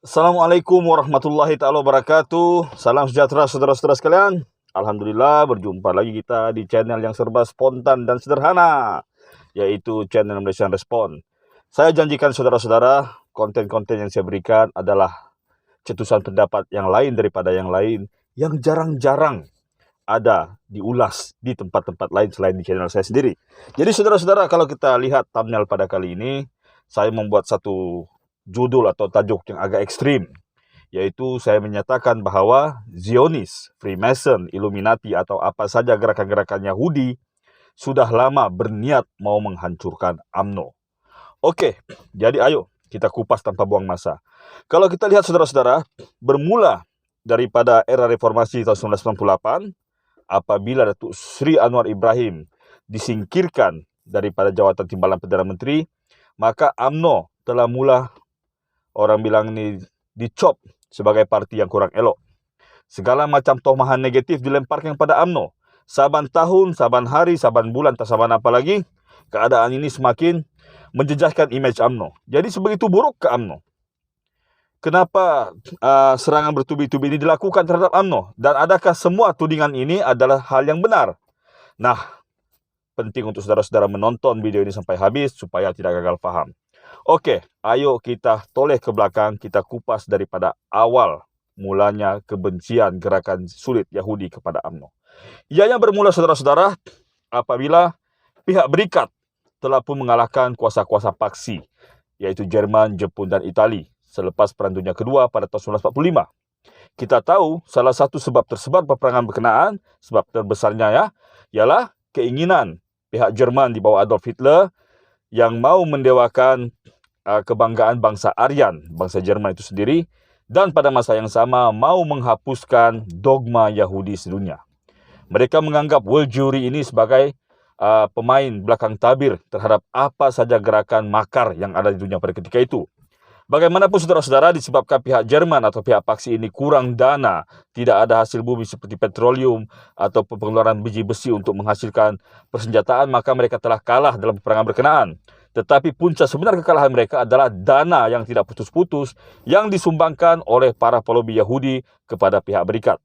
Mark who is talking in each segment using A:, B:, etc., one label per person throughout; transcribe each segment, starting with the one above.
A: Assalamualaikum warahmatullahi taala wabarakatuh. Salam sejahtera saudara-saudara sekalian. Alhamdulillah berjumpa lagi kita di channel yang serba spontan dan sederhana, yaitu channel Malaysian Respon. Saya janjikan saudara-saudara, konten-konten yang saya berikan adalah cetusan pendapat yang lain daripada yang lain, yang jarang-jarang ada diulas di tempat-tempat lain selain di channel saya sendiri. Jadi saudara-saudara, kalau kita lihat thumbnail pada kali ini, saya membuat satu judul atau tajuk yang agak ekstrim, yaitu saya menyatakan bahwa Zionis, Freemason, Illuminati atau apa saja gerakan-gerakan Yahudi sudah lama berniat mau menghancurkan UMNO. Oke, jadi ayo kita kupas tanpa buang masa. Kalau kita lihat saudara-saudara, bermula daripada era reformasi tahun 1998, apabila Datuk Sri Anwar Ibrahim disingkirkan daripada jawatan timbalan Perdana Menteri, maka UMNO telah mula, orang bilang ni, dicop sebagai parti yang kurang elok. Segala macam tomahan negatif dilemparkan kepada UMNO. Saban tahun, saban hari, saban bulan, tak saban apa lagi, keadaan ini semakin menjejaskan imej UMNO. Jadi sebegitu buruk ke UMNO. Kenapa serangan bertubi-tubi ini dilakukan terhadap UMNO? Dan adakah semua tudingan ini adalah hal yang benar? Nah, penting untuk saudara-saudara menonton video ini sampai habis supaya tidak gagal faham. Oke, ayo kita toleh ke belakang, kita kupas daripada awal mulanya kebencian gerakan sulit Yahudi kepada UMNO. Ianya bermula saudara-saudara apabila pihak berikat telah pun mengalahkan kuasa-kuasa paksi, yaitu Jerman, Jepun dan Itali selepas Perang Dunia Kedua pada tahun 1945. Kita tahu salah satu sebab tersebar peperangan berkenaan, sebab terbesarnya ialah keinginan pihak Jerman di bawah Adolf Hitler yang mau mendewakan kebanggaan bangsa Aryan, bangsa Jerman itu sendiri, dan pada masa yang sama mau menghapuskan dogma Yahudi sedunia. Mereka menganggap World Jewry ini sebagai pemain belakang tabir terhadap apa saja gerakan makar yang ada di dunia pada ketika itu. Bagaimanapun saudara-saudara, disebabkan pihak Jerman atau pihak paksi ini kurang dana, tidak ada hasil bumi seperti petroleum atau pengeluaran biji besi untuk menghasilkan persenjataan, maka mereka telah kalah dalam peperangan berkenaan. Tetapi puncak sebenar kekalahan mereka adalah dana yang tidak putus-putus yang disumbangkan oleh para pelobi Yahudi kepada pihak berikat.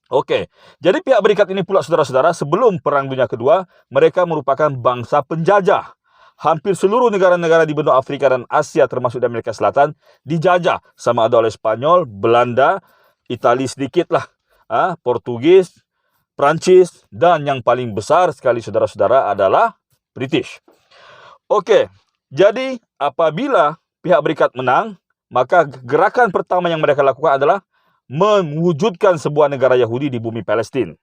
A: Oke, jadi pihak berikat ini pula saudara-saudara, sebelum Perang Dunia Kedua, mereka merupakan bangsa penjajah. Hampir seluruh negara-negara di benua Afrika dan Asia termasuk di Amerika Selatan dijajah sama ada oleh Spanyol, Belanda, Itali sedikit lah, Portugis, Prancis, dan yang paling besar sekali saudara-saudara adalah British. Oke, jadi apabila pihak berikat menang, maka gerakan pertama yang mereka lakukan adalah mewujudkan sebuah negara Yahudi di bumi Palestin.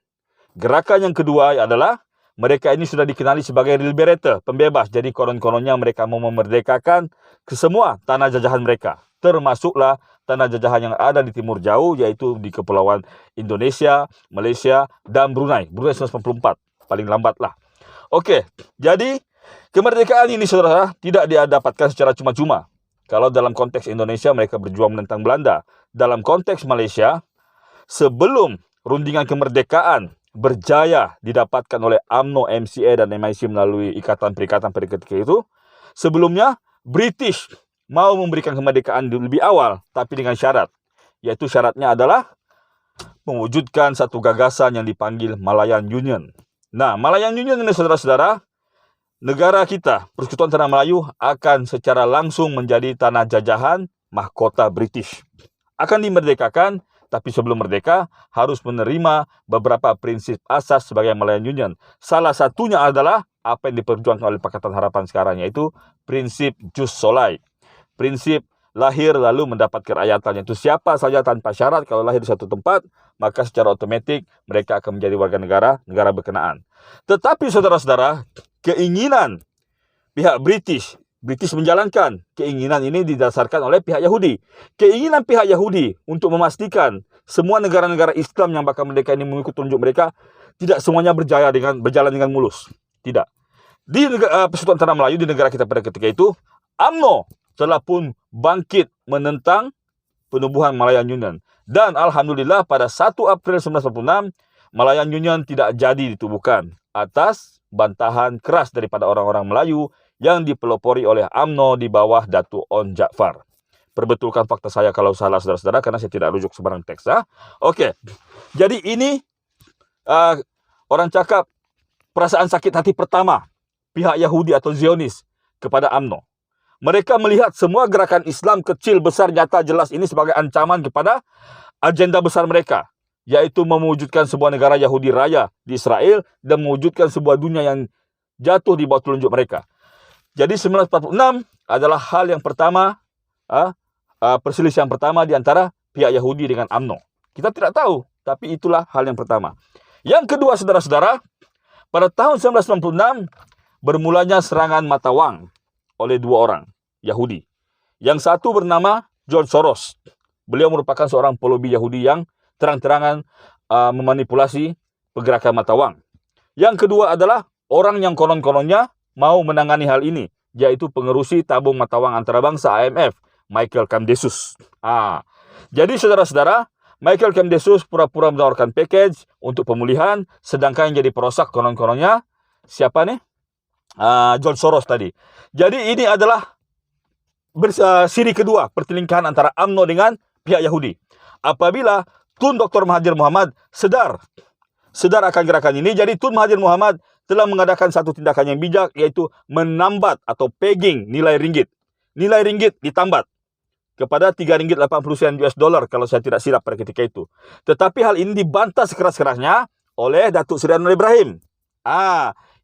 A: Gerakan yang kedua adalah mereka ini sudah dikenali sebagai liberator, pembebas. Jadi konon-kononnya mereka mau memerdekakan ke semua tanah jajahan mereka, termasuklah tanah jajahan yang ada di timur jauh, yaitu di kepulauan Indonesia, Malaysia, dan Brunei. Brunei 1994, paling lambat lah. Oke, jadi kemerdekaan ini saudara tidak didapatkan secara cuma-cuma. Kalau dalam konteks Indonesia mereka berjuang menentang Belanda. Dalam konteks Malaysia, sebelum rundingan kemerdekaan berjaya didapatkan oleh UMNO, MCA dan MIC melalui ikatan perikatan pada ketika itu, sebelumnya British mau memberikan kemerdekaan lebih awal, tapi dengan syarat, yaitu syaratnya adalah mewujudkan satu gagasan yang dipanggil Malayan Union. Nah, Malayan Union ini saudara-saudara, negara kita, Persekutuan Tanah Melayu, akan secara langsung menjadi tanah jajahan mahkota British. Akan dimerdekakan, tapi sebelum merdeka harus menerima beberapa prinsip asas sebagai Malayan Union. Salah satunya adalah apa yang diperjuangkan oleh Pakatan Harapan sekarang, yaitu prinsip jus soli. Prinsip lahir lalu mendapat kerakyatan, yaitu siapa saja tanpa syarat kalau lahir di satu tempat, maka secara otomatis mereka akan menjadi warga negara berkenaan. Tetapi saudara-saudara, keinginan pihak British menjalankan keinginan ini didasarkan oleh pihak Yahudi. Keinginan pihak Yahudi untuk memastikan semua negara-negara Islam yang bakal merdeka ini mengikuti tunjuk mereka, tidak semuanya berjalan dengan mulus. Tidak. Di Persekutuan Tanah Melayu, di negara kita pada ketika itu, UMNO telah pun bangkit menentang penubuhan Malayan Union. Dan alhamdulillah pada 1 April 1946, Malayan Union tidak jadi ditubuhkan atas bantahan keras daripada orang-orang Melayu yang dipelopori oleh UMNO di bawah Datuk Onn Jaafar. perbetulkan fakta saya kalau salah saudara-saudara, karena saya tidak rujuk sembarang teks. Oke, jadi ini orang cakap perasaan sakit hati pertama pihak Yahudi atau Zionis kepada UMNO. Mereka melihat semua gerakan Islam kecil, besar, nyata, jelas ini sebagai ancaman kepada agenda besar mereka, yaitu mewujudkan sebuah negara Yahudi raya di Israel dan mewujudkan sebuah dunia yang jatuh di bawah telunjuk mereka. Jadi 1946 adalah hal yang pertama, perselisihan pertama di antara pihak Yahudi dengan UMNO. Kita tidak tahu, tapi itulah hal yang pertama. Yang kedua, saudara-saudara, pada tahun 1996 bermulanya serangan mata wang oleh dua orang Yahudi. Yang satu bernama George Soros. Beliau merupakan seorang pelobi Yahudi yang terang-terangan memanipulasi pergerakan mata wang. Yang kedua adalah orang yang konon-kononnya mau menangani hal ini, yaitu pengerusi tabung mata wang antarabangsa IMF, Michael Kamdesus. Jadi saudara-saudara, Michael Kamdesus pura-pura menawarkan package untuk pemulihan, sedangkan yang jadi perosak konon-kononnya siapa nih? George Soros tadi. Jadi ini adalah siri kedua pertelingkahan antara UMNO dengan pihak Yahudi. Apabila Tun Dr. Mahathir Mohamad sedar akan gerakan ini, jadi Tun Mahathir Mohamad telah mengadakan satu tindakan yang bijak, yaitu menambat atau pegging nilai ringgit. Nilai ringgit ditambat kepada 3 ringgit 80 sen US dollar kalau saya tidak silap pada ketika itu. Tetapi hal ini dibantah sekeras-kerasnya oleh Datuk Seri Anwar Ibrahim.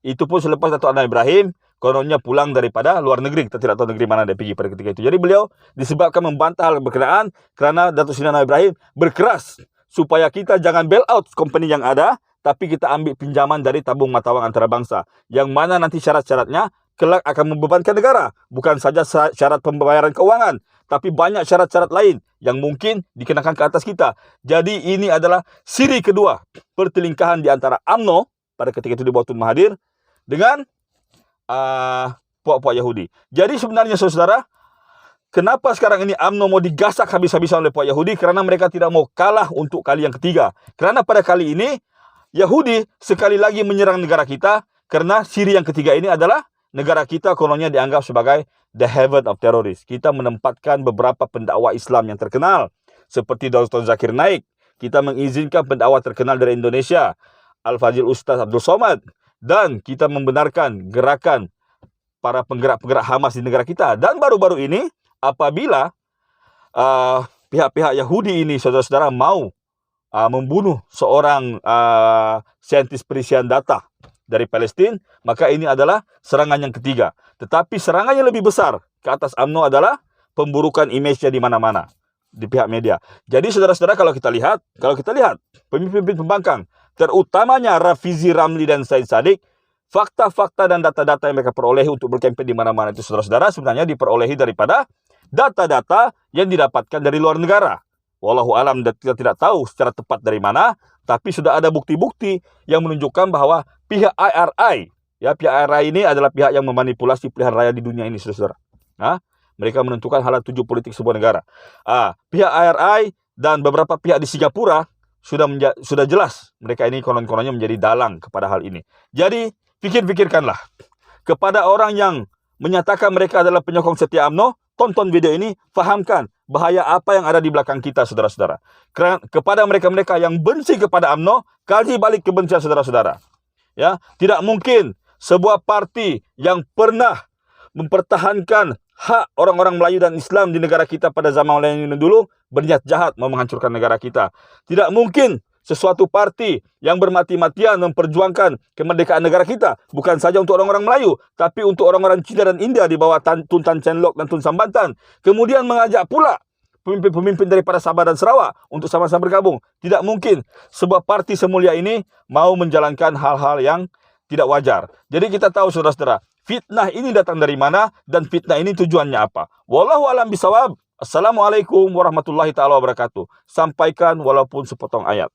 A: Itu pun selepas Datuk Anwar Ibrahim kononnya pulang daripada luar negeri. Kita tidak tahu negeri mana dia pergi pada ketika itu. Jadi beliau disebabkan membantah hal berkenaan kerana Datuk Seri Anwar Ibrahim berkeras supaya kita jangan bail out company yang ada, tapi kita ambil pinjaman dari tabung mata wang antarabangsa, yang mana nanti syarat-syaratnya kelak akan membebankan negara. Bukan saja syarat pembayaran keuangan, tapi banyak syarat-syarat lain yang mungkin dikenakan ke atas kita. Jadi ini adalah siri kedua pertelingkahan di antara UMNO pada ketika itu di bawah Tun Mahathir dengan puak-puak Yahudi. Jadi sebenarnya saudara, kenapa sekarang ini UMNO mau digasak habis-habisan oleh puak Yahudi? Kerana mereka tidak mau kalah untuk kali yang ketiga. Kerana pada kali ini Yahudi sekali lagi menyerang negara kita, kerana siri yang ketiga ini adalah negara kita kononnya dianggap sebagai the haven of terrorists. Kita menempatkan beberapa pendakwa Islam yang terkenal seperti Dr. Zakir Naik. Kita mengizinkan pendakwa terkenal dari Indonesia, Al-Fadhil Ustaz Abdul Somad, dan kita membenarkan gerakan para penggerak-penggerak Hamas di negara kita. Dan baru-baru ini apabila pihak-pihak Yahudi ini, saudara-saudara, mau membunuh seorang saintis perisian data dari Palestin, maka ini adalah serangan yang ketiga. Tetapi serangan yang lebih besar ke atas UMNO adalah pemburukan image-nya di mana-mana di pihak media. Jadi saudara-saudara, kalau kita lihat pemimpin pembangkang, terutamanya Rafizi Ramli dan Said Sadiq, fakta-fakta dan data-data yang mereka peroleh untuk berkempen di mana-mana itu, saudara-saudara, sebenarnya diperolehi daripada data-data yang didapatkan dari luar negara. Wallahu alam, kita tidak tahu secara tepat dari mana, tapi sudah ada bukti-bukti yang menunjukkan bahwa pihak IRI, pihak IRI ini adalah pihak yang memanipulasi pilihan raya di dunia ini, saudara. Mereka menentukan halat tuju politik sebuah negara. Pihak IRI dan beberapa pihak di Singapura sudah jelas mereka ini konon-kononnya menjadi dalang kepada hal ini. Jadi pikirkanlah, kepada orang yang menyatakan mereka adalah penyokong setia UMNO, tonton video ini, fahamkan bahaya apa yang ada di belakang kita, saudara-saudara. Kepada mereka-mereka yang benci kepada UMNO, kaji balik kebencian saudara-saudara. Tidak mungkin sebuah parti yang pernah mempertahankan hak orang-orang Melayu dan Islam di negara kita pada zaman kolonial dulu berniat jahat mau menghancurkan negara kita. Tidak mungkin sesuatu parti yang bermati-matian memperjuangkan kemerdekaan negara kita, bukan saja untuk orang-orang Melayu, tapi untuk orang-orang Cina dan India di bawah Tun Tan Cheng Lock dan Tun Sambatan. Kemudian mengajak pula pemimpin-pemimpin daripada Sabah dan Sarawak untuk sama-sama bergabung. Tidak mungkin sebuah parti semulia ini mau menjalankan hal-hal yang tidak wajar. Jadi kita tahu, saudara-saudara, fitnah ini datang dari mana dan fitnah ini tujuannya apa. Wallahu a'lam bishawab. Assalamualaikum warahmatullahi taala wabarakatuh. Sampaikan walaupun sepotong ayat.